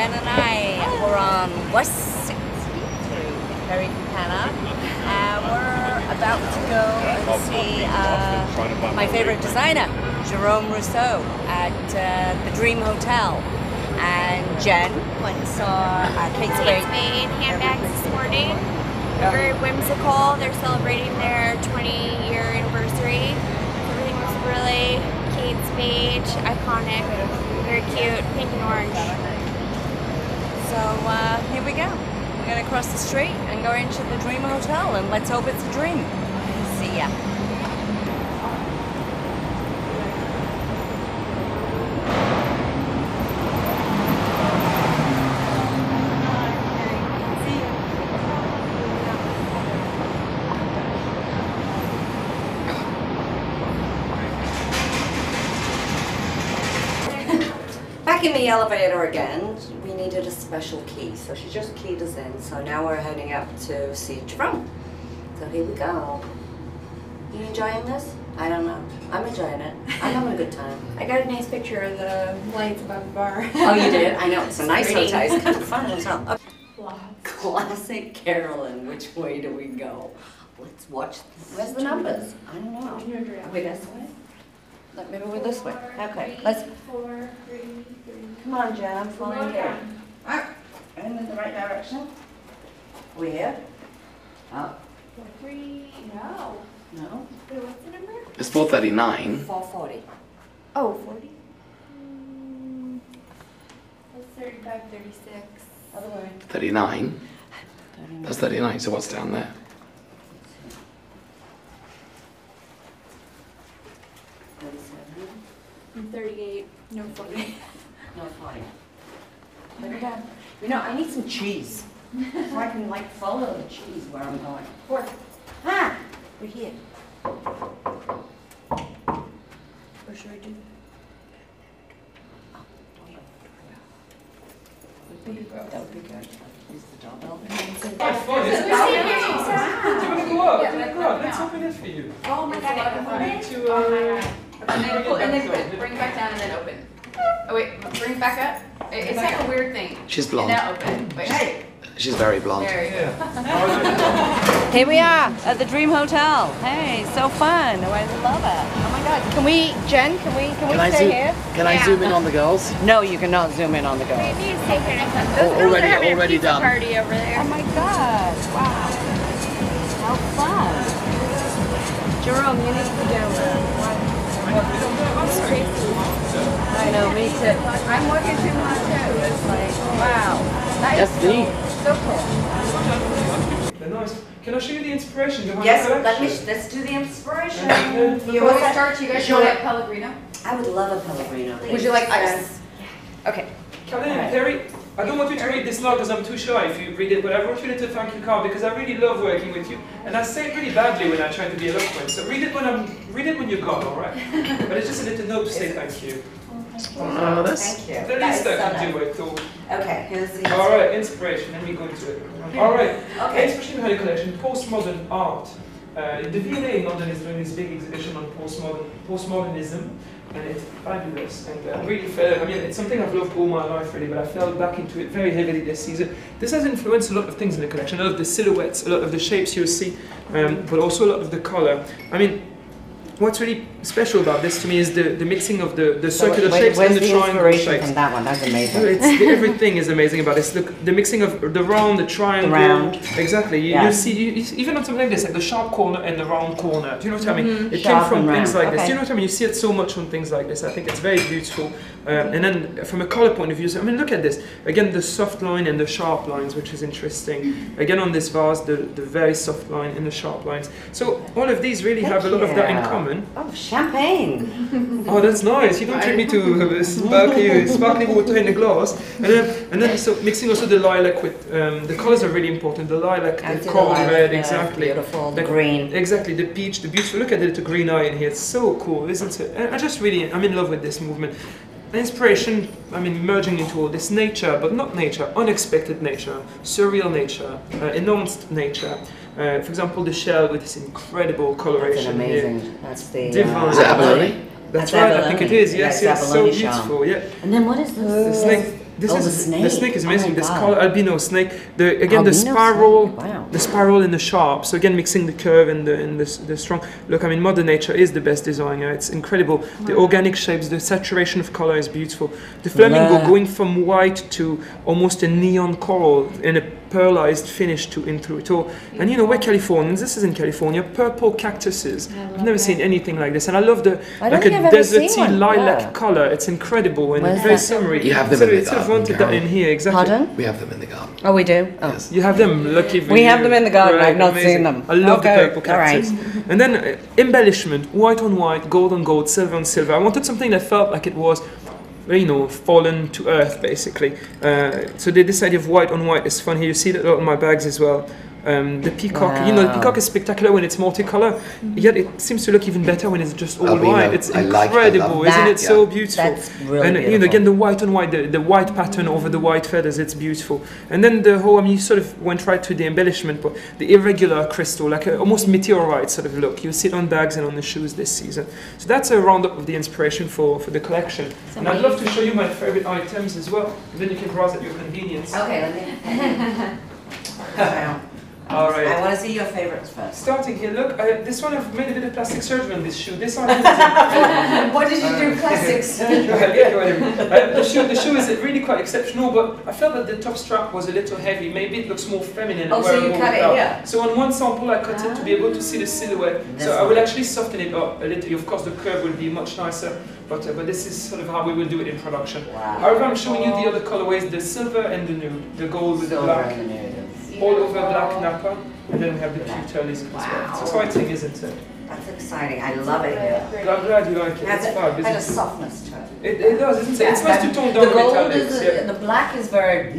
Jen and I were on West 6th Street in Perry Buchanan. We're about to go and see my favorite designer, Jerome Rousseau, at the Dream Hotel. And Jen went and saw Kate Spade handbags this morning. They're very whimsical. They're celebrating their 20-year anniversary. Everything was really Kate Spade, iconic, very cute, pink and orange. So here we go. We're going to cross the street and go into the Dream Hotel, and let's hope it's a dream. See ya. Back in the elevator again. We needed a special key, so she just keyed us in. So now we're heading up to see Jerome. So here we go. You enjoying this? I don't know. I'm enjoying it. I'm having a good time. I got a nice picture of the lights above the bar. Oh, you did? I know. It's a nice pretty. hotel. It's kind of fun as well. Classic Carolyn. Which way do we go? Let's watch. Where's the numbers? I don't know. Are we this way? Like maybe we're this way. Okay. Let's. 4, 3, 3. Come on, Jen. I'm following you. In the right direction. Are we here? Oh. 4, 3. No. No. Wait, what's the number? It's 439. 440. Oh, 40. That's 35, 36. Other way. 39. That's 39, so what's down there? 37. 38. No, 40. No, 40. Put it down. You know, I need some cheese. So I can like follow the cheese where I'm going. 4. Ah! We're here. Or should I do That would be good. Is the doorbell? Quite fun, isn't it? Do you want to go up? Do you want to go up? Let's open it for you. Oh my god, Oh my god. And then pull, and then bring it back down and then open. Oh wait, bring it back up. It's like a weird thing. She's And blonde. now open. Wait. Hey! She's very blonde. There you go. Yeah. Here we are at the Dream Hotel. Hey, so fun. Oh, I love it. Oh my god. Can we, Jen, can we stay here? Can I zoom in on the girls? No, you cannot zoom in on the girls. maybe it's taking a Those girls Already- are having already a pizza done. party over there. Oh my god. Wow. How fun. Jerome, you need to do that. That's crazy. I know, me too. I'm working too much too. It's like, wow. That is That's neat. so cool. They're nice. Can I show you the inspiration behind Yes, the let's do the inspiration. Before we start, you guys want a Pellegrino? I would love a Pellegrino. Would you like ice? Okay. Calvin, Perry, I don't want you to read this now because I'm too shy if you read it, but I wrote you a little thank you card because I really love working with you, and I say it really badly when I try to be eloquent. So read it when you're gone, all right? But it's just a little note to say thank you. Oh, that's... Thank you. The That least is I so can do, nice. I thought. Okay, here's the All right, inspiration. Let me go into it. All right. Okay. Inspiration behind the collection: postmodern art. The V&A in London is doing this big exhibition on postmodernism, and it's fabulous. And I really felt, I mean, it's something I've loved all my life really, but I fell back into it very heavily this season. This has influenced a lot of things in the collection, a lot of the silhouettes, a lot of the shapes you'll see, but also a lot of the color. I mean, what's really special about this to me is the mixing of the circular shapes and the triangle shapes. From that one, that's amazing. Everything is amazing about this. The mixing of the round, the triangle. The round. Exactly. Yeah. You see, even on something like this, like the sharp corner and the round corner. Do you know what I mean? It Sharp came from and things round. like this. Do you Okay. know what I mean? You see it so much on things like this. I think it's very beautiful. And then from a color point of view, so, I mean, look at this. Again, the soft line and the sharp lines, which is interesting. Again, on this vase, the very soft line and the sharp lines. So all of these really have a lot of that in common. Oh, champagne. Oh, that's nice. You don't treat me to sparkling water in a glass. And then so mixing also the lilac with the colors are really important. The lilac, the coral red, exactly. Beautiful, the green. Exactly, the peach, the beautiful. Look at the little green eye in here. It's so cool, isn't it? And I'm in love with this movement. The inspiration, I mean, merging into all this nature, but not nature, unexpected nature, surreal nature, enhanced nature. For example, the shell with this incredible coloration That's here. amazing. That's the. Divine. Is it abalone? That's That's right, I think it abalone. is. Yes, Yeah, yes, it's so abalone shell. beautiful. Yeah. And then what is this? This This Oh, is the snake. is Oh amazing. my This God. color albino snake. The Albino spiral, snake, wow. the spiral and the sharp. So again, mixing the curve and the strong. Look, I mean, Mother Nature is the best designer. It's incredible. The organic shapes, the saturation of color is beautiful. The flamingo going from white to almost a neon coral in a pearlized finish into it all. And you know, we're Californians. This is in California. Purple cactuses. I've never seen anything like this, and I love the like a deserty lilac color. It's incredible and very summery. You have them in the It sort of garden, wanted that in here, exactly. Pardon? We have them in the garden. Oh, we do? Oh. Yes. You have them, lucky for We you. have them in the garden, Right, I've not amazing. seen them. I love Okay, the purple all right. cactus. And then embellishment, white on white, gold on gold, silver on silver. I wanted something that felt like it was, you know, fallen to earth, basically. So this idea of white on white is fun here. You see that on my bags as well. The peacock, you know, the peacock is spectacular when it's multicolor, yet it seems to look even better when it's just all Albino. white. It's I incredible, love isn't that. it? So beautiful. That's really and beautiful. you know, again, the white on white, the white pattern over the white feathers, it's beautiful. And then the whole, I mean, you sort of went right to the embellishment, but the irregular crystal, like a almost meteorite sort of look. You see it on bags and on the shoes this season. So that's a roundup of the inspiration for the collection. And I'd love to show you my favorite items as well. And then you can browse at your convenience. Okay, let me... All right. I want to see your favorites first. Starting here, look, this one I've made a bit of plastic surgery on this shoe. This one is incredible. What did you do? Plastic surgery? The shoe is really quite exceptional, but I felt that the top strap was a little heavy. Maybe it looks more feminine. Oh, so you cut it here? So on one sample I cut it to be able to see the silhouette. So I will actually soften it up a little. Of course the curve will be much nicer, but this is sort of how we will do it in production. Wow. However, I'm showing you the other colorways, the silver and the nude, the gold with the black. All over black nappa, and then we have the cute turtles as well. It's exciting, isn't it? That's exciting. I love it here. I'm glad you like it. It has It's fun, a isn't it? softness to it. It does, isn't it? It's nice to tone down the the gold metallics. is the black is very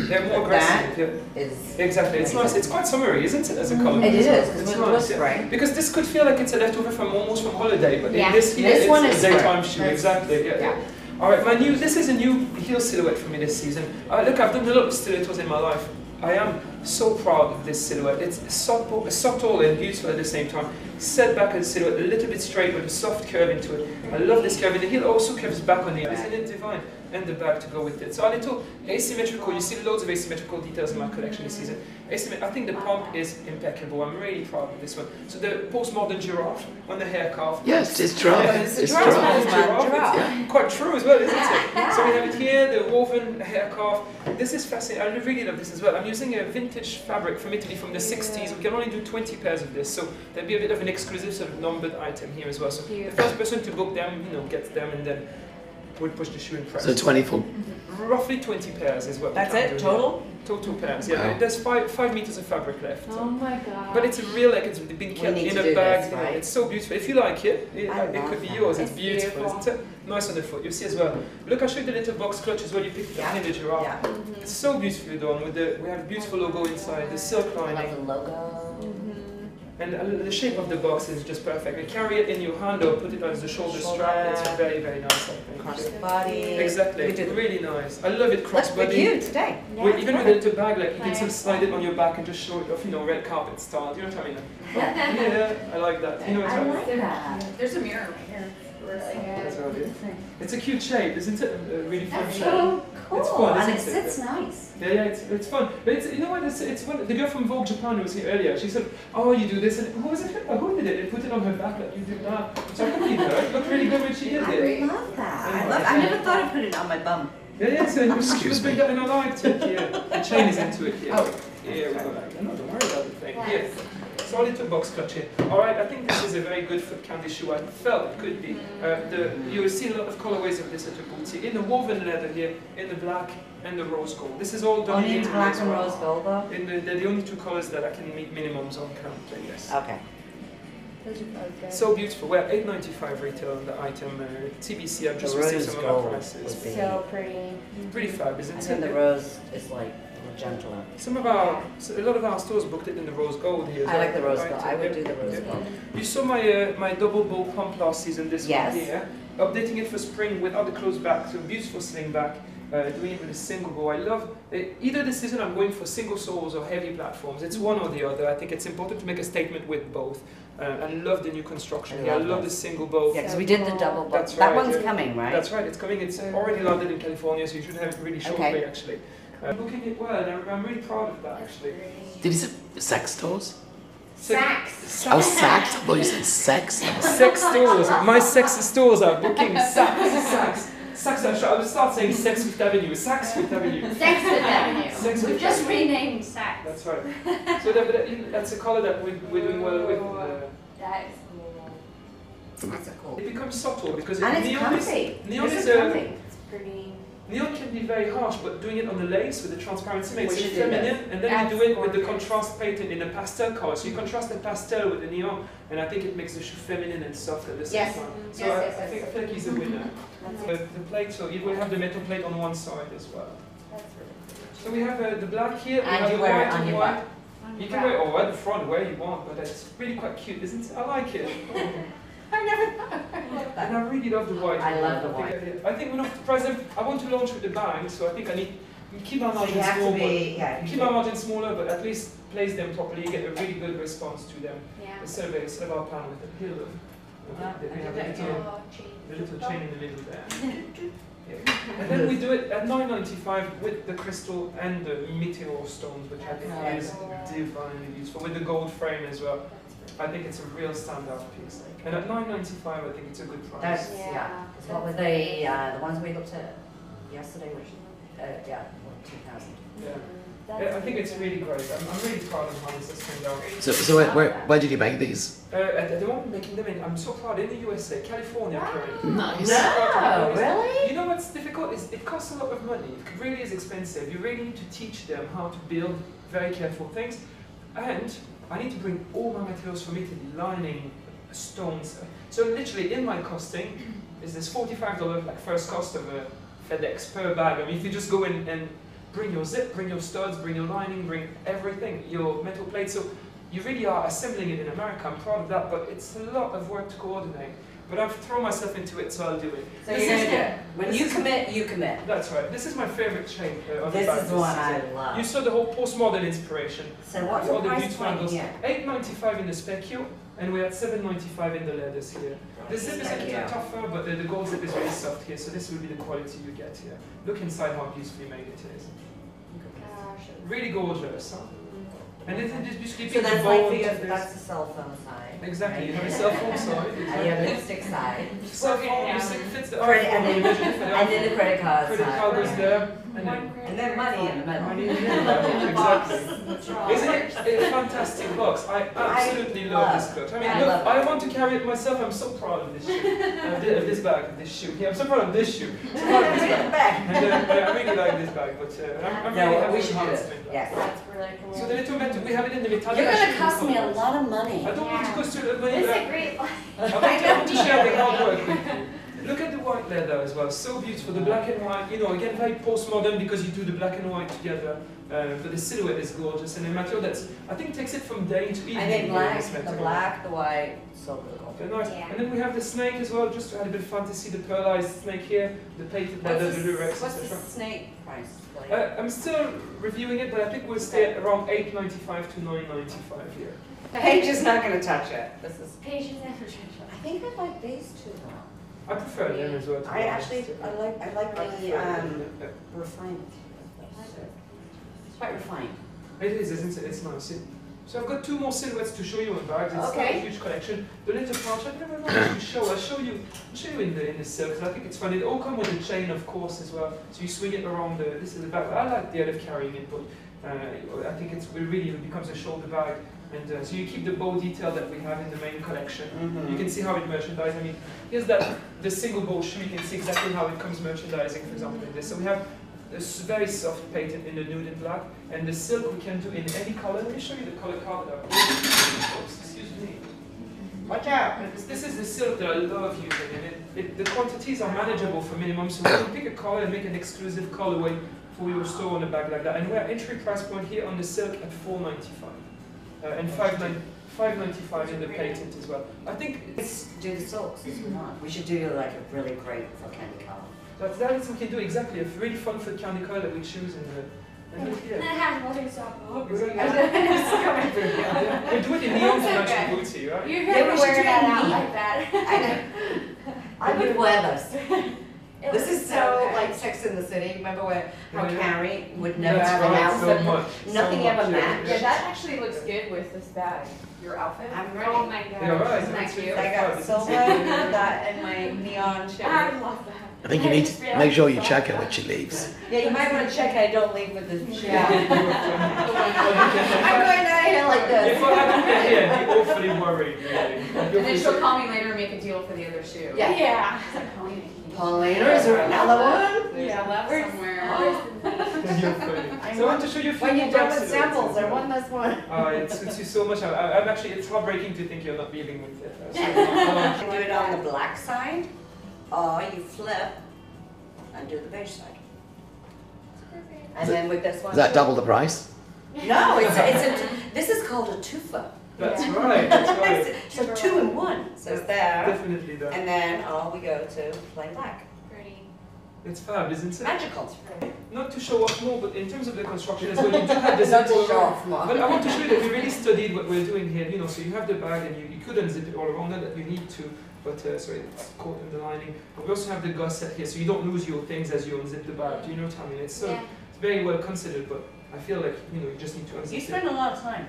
They're more aggressive. Yeah. is Exactly. It's nice. It's quite summery, isn't it, as a colour? It is, It's because it nice, looks yeah. bright. Because this could feel like it's a leftover from almost from holiday, but in this here, This it's one a is daytime spring. shoe. Exactly. Yeah. All right, this is a new heel silhouette for me this season. Look, I've done a lot of stilettos in my life. I am so proud of this silhouette. It's subtle and beautiful at the same time. Set back as a silhouette, a little bit straight with a soft curve into it. I love this curve, and the heel also curves back on the heel. Isn't it divine? And the bag to go with it. So a little asymmetrical. You see loads of asymmetrical details in my collection this season. I think the pump is impeccable. I'm really proud of this one. So the postmodern giraffe on the hair cuff. Yes, it's giraffe. It's a It's giraffe. giraffe. It's quite true as well, isn't it? So we have it here, the woven hair cuff. This is fascinating. I really love this as well. I'm using a vintage fabric from Italy from the 60s. We can only do 20 pairs of this, so there'll be a bit of an exclusive sort of numbered item here as well. So the first person to book them, gets them, and then would push the shoe in press. So 24. Roughly 20 pairs is what That's we can it, do. total? Total pairs, yeah. Wow. There's 5 meters of fabric left. Oh my god. But it's a real, like it's been kept need in to a do bag. this, You know, right? it's so beautiful. If you like it, it love could be that. yours. It's It's beautiful, beautiful. isn't it? Nice on the foot. You see as well. Look, I'll show you the little box clutch as well. You picked up in the giraffe. Yeah. It's so beautifully done. We have a beautiful logo inside, the silk I love lining. the logo. And the shape of the box is just perfect. And carry it in your hand or put it as the shoulder strap. It's very, very nice, I think. Crossbody. Exactly. We do. Really nice. I love it Looks crossbody. cute today. Even with a little bag, like you can sort of slide it on your back and just show it off, red carpet style. Do you know what I mean? Yeah, I like that. You know what I mean? that. There's a mirror right here. That's what I do. It's a cute shape, isn't it? A really fun That's shape. so cool. It's fun, and it isn't it? sits nice. Yeah, it's fun. But it's what? It's when the girl from Vogue Japan who was here earlier. She said, "Oh, you do this," and who was it? Who did it? They put it on her back like you did that. So I copied her. It looked really good when she did I it. love that. I never thought of putting it on my bum. Yeah, so it was Excuse me. big and I liked it. Yeah, the chain is into it here. Oh. Yeah, we got that. No, don't worry about the thing. Here. So a little box clutch here. Alright, I think this is a very good Footcandy shoe. I felt it could be. You will see a lot of colorways of this at your boutique. In the woven leather here, in the black and the rose gold. This is all done Only in in black as and well. rose gold though? They're the only two colors that I can meet minimums on currently, yes. Okay. Those are both good. So beautiful. We're $8.95 retail on the item. TBC, I've just The received rose some of our gold prices. would be. So pretty. Pretty fab, I isn't think it? the rose is like magenta. A lot of our stores booked it in the rose gold here. I like the rose Right, gold. I would do the rose yeah. gold. You saw my double bow pump last season, this Yes. one here. Updating it for spring with other clothes back, so beautiful sling back. doing it with a single bow. I love, either this season I'm going for single soles or heavy platforms. It's one or the other. I think it's important to make a statement with both. I love the new construction here. I love the single bow. Yeah, because we did the double bow. That's That right, one's yeah. coming, right? That's right, it's coming. It's already landed in California, so you should have it really shortly, actually. Looking it well, and I'm really proud of that, actually. Did you say sex toys? Sax. Oh, sax? I thought you said sex. Sex stores. My sex stores are booking sax. Sax. I would start saying Sex Fifth Avenue. Sax Fifth Avenue. Sex Fifth Avenue. Sex We've Fifth just Avenue. renamed Sax. That's right. So that's a color that we're doing well with. That is cool. That's a cool. It becomes subtle because And it's neon comfy. Neon This is is comfy. It's pretty. Neon can be very harsh, but doing it on the lace with the transparency makes We it should do feminine, this. and then That's you do it with the gorgeous. contrast painted in a pastel color. So you contrast the pastel with the neon, and I think it makes the shoe feminine and soft at the same Yes. time. So Yes, I feel like he's a winner. The plate, so you will have the metal plate on one side as well. That's really cool. So we have the black here, we And have you the wear it white on and your white. back. You can wear it all at the front where you want, but it's really quite cute, isn't it? I like it. I never thought. And I really love the white. I love the I think we're not present. I want to launch with the bag, so I think I need to keep my margin small, keep my margin smaller, but at least place them properly, get a really good response to them. Yeah. Instead of our plan with the hill of, we have a little chain in the middle there. Yeah. And then we do it at $9.95 with the crystal and the meteor stones, which I think is divinely beautiful, with the gold frame as well. I think it's a real standout piece. And at $9.95, I think it's a good price. That's, yeah. What were the ones we looked at yesterday? Which, yeah, 2,000. Yeah. Yeah, I think it's really great. I'm really proud of how this has turned out. So where did you make these? At the moment making them in, I'm so proud, in the USA, California currently. Nice. No, really? You know what's difficult is it costs a lot of money. It really is expensive. You really need to teach them how to build very careful things. And I need to bring all my materials from Italy, lining, stones. So literally in my costing is this $45 like first cost of a FedEx per bag. I mean, if you just go in and bring your zip, bring your studs, bring your lining, bring everything, your metal plate. So you really are assembling it in America. I'm proud of that, but it's a lot of work to coordinate. But I've thrown myself into it, so I'll do it. So you're going to do it. When you commit, you commit. That's right. This is my favorite chain of the This bag is the one I season. love. You saw the whole postmodern inspiration. So what's All the the price beautiful point angles. here? $8.95 in the Specchio, and we're at $7.95 in the leathers here. The zip is a little tougher, but the gold zip is really soft here, so this will be the quality you get here. Look inside how beautifully made it is. Really gorgeous, huh? And this is just So keeping the that's bold. like for your, that's the cell phone side. Exactly, you right? have a cell phone side. And your lipstick side. Cell phone, you see, fits the Credit, iPhone, and you measure it for the then the iPhone. credit card Credit side. card goes there, And then money in the middle. Money in the middle, exactly. Isn't it a fantastic box? I absolutely love this coat. I mean, I look, love it. I want to carry it myself. I'm so proud of this shoe, of this bag, of this shoe. Yeah, I'm so proud of this shoe. So proud of this bag. And I really like this bag, but I'm really No, happy we with should how do it's it. made. Yes. That's really cool. So the little metal, we have it in the metallic. You're going to cost me a lot of money. I don't want to cost you a lot of money, This but is a great life. I want to share the hard work with you. Look at the white leather as well, so beautiful. The black and white, you know, again very postmodern because you do the black and white together. But the silhouette is gorgeous, and the material that's, I think, takes it from day to evening. I think black, this the material. black, the white, so beautiful. Very nice. Yeah. And then we have the snake as well, just to add a bit of fantasy. The pearlized snake here, the painted leather, the lurex, What's the etc. snake price? I'm still reviewing it, but I think we'll stay at around $8.95 to $9.95 here. Paige is not going to touch it. This is. Patience and I think I like these two though. I prefer them as well. To be I honest. actually, I like the refined. It's quite refined. It is, isn't it? It's nice. So I've got two more silhouettes to show you on bags. It's not a Okay. huge collection. The little pouch, I don't know what to show. I'll show you in the silk. I think it's fun. It all comes with a chain, of course, as well. So you swing it around this is the bag. I like the idea of carrying it, but I think it really becomes a shoulder bag. And so you keep the bow detail that we have in the main collection. You can see how it merchandised. I mean, here's the single bow shoe. You can see exactly how it comes merchandising, for example, in this. So we have this very soft patent in the nude and black, and the silk we can do in any color. Let me show you the color card now. Oops, excuse me. Watch out! This is the silk that I love using, and the quantities are manageable for minimum, so you can pick a color and make an exclusive colorway for your store on a bag like that. And we're at entry price point here on the silk at $4.95. And $5.95 in the patent as well. I think Let's do the silks as we want. We should do like a really great Footcandy color. That is we can do exactly a really fun Footcandy colour that we choose in the. And it has mother sock. Yeah. We do it in neon to That's match okay. the booty, right? You're Yeah, gonna we should wear do that it out neat. like that. I would wear this. It This looks is so good. like Sex in the City. Remember where how Yeah. Carrie would never That's have an right, so outfit? much, Nothing so ever much, yeah. matched. Yeah, that actually looks good with this bag. Your outfit. I'm Oh ready. my god. Yeah, right. Isn't that It's cute? I got silver, that, and my neon I shirt. love that. I think you need to make sure you check her when she leaves. Yeah, you might want to check I don't leave with this shirt. I'm I'm going out of here like this. If I hadn't been here, I'd be awfully worried, really. And then she'll call me later and make a deal for the other shoe. Yeah. Yeah. Paulina, is there another one? There's a left somewhere. You're funny. So I want to show you a few When more you're done bags with today. samples, I want this one. It suits you so much. I'm actually, it's heartbreaking to think you're not dealing with it. You can do it on the black side, or you flip and do the beige side. And then with this one. Is that double the price? No, this is called a twofer. That's right, that's right. So 2 in 1. So it's there. Definitely that. And then we go to plain black. Pretty. It's fab, isn't it? Magical. Not to show off more, but in terms of the construction as well, you do have the Not zip to all show around. off more. But I want to show you that we really studied what we're doing here, you know, so you have the bag and you could unzip it all around, not that you need to, but sorry, it's caught in the lining. But we also have the gusset here, so you don't lose your things as you unzip the bag. Do you know what I mean? It's Yeah. it's very well considered, but I feel like, you know, you just need to unzip You it. spend a lot of time.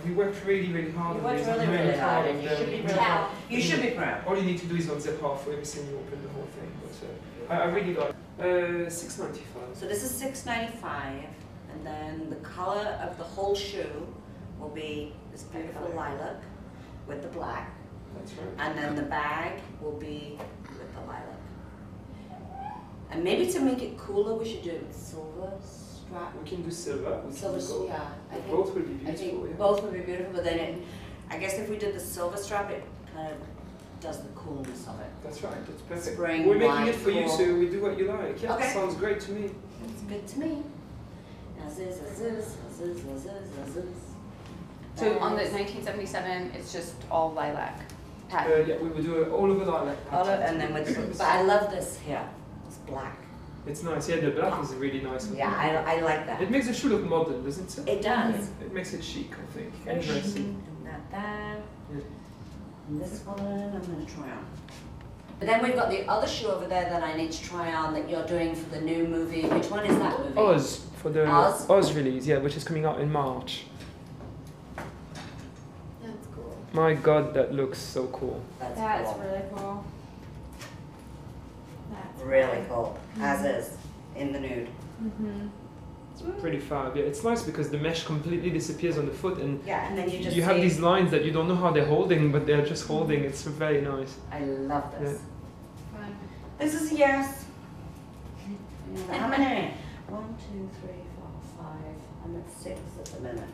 We worked really, really hard You on worked this. I'm really, really proud hard, of and you them. should be really Yeah. You should be proud. All you need to do is unzip halfway every time you open the whole thing. But I really like $6.95. So this is $6.95, and then the color of the whole shoe will be this beautiful lilac with the black, That's right. and then the bag will be with the lilac. And maybe to make it cooler, we should do it with silver strap. We can do silver. We Silver, can go. yeah. I think, Both will be I beautiful. think Yeah. both would be beautiful, but then I guess if we did the silver strap, it kind of does the coolness of it. That's right. That's perfect. Spring, We're making wine, it for you, cool. so we do what you like. Yeah, Okay. sounds great to me. It's good to me. As is, as is, as is, as is, as is. So on the 1977, it's just all lilac Yeah, pattern. we will do it all over lilac. And then with, but I love this here. It's black. It's nice. Yeah, the black is a really nice one. Yeah, I like that. It makes the shoe look modern, doesn't it? It does. It makes it chic, I think. Very And dressy. chic. That there. Yeah. And this one I'm going to try on. But then we've got the other shoe over there that I need to try on that you're doing for the new movie. Which one is that movie? Oz for the Oz? release, yeah, which is coming out in March. That's cool. My God, that looks so cool. That's That's cool. really cool. That's Really cool. As is. In the nude. Mm-hmm. It's pretty fab. Yeah, it's nice because the mesh completely disappears on the foot, and Yeah, and then you just you have see- these lines that you don't know how they're holding, but they're just holding. It's very nice. I love this. Fun. This is a yes. How many? 1, 2, 3, 4, 5. I'm at 6 at the minute.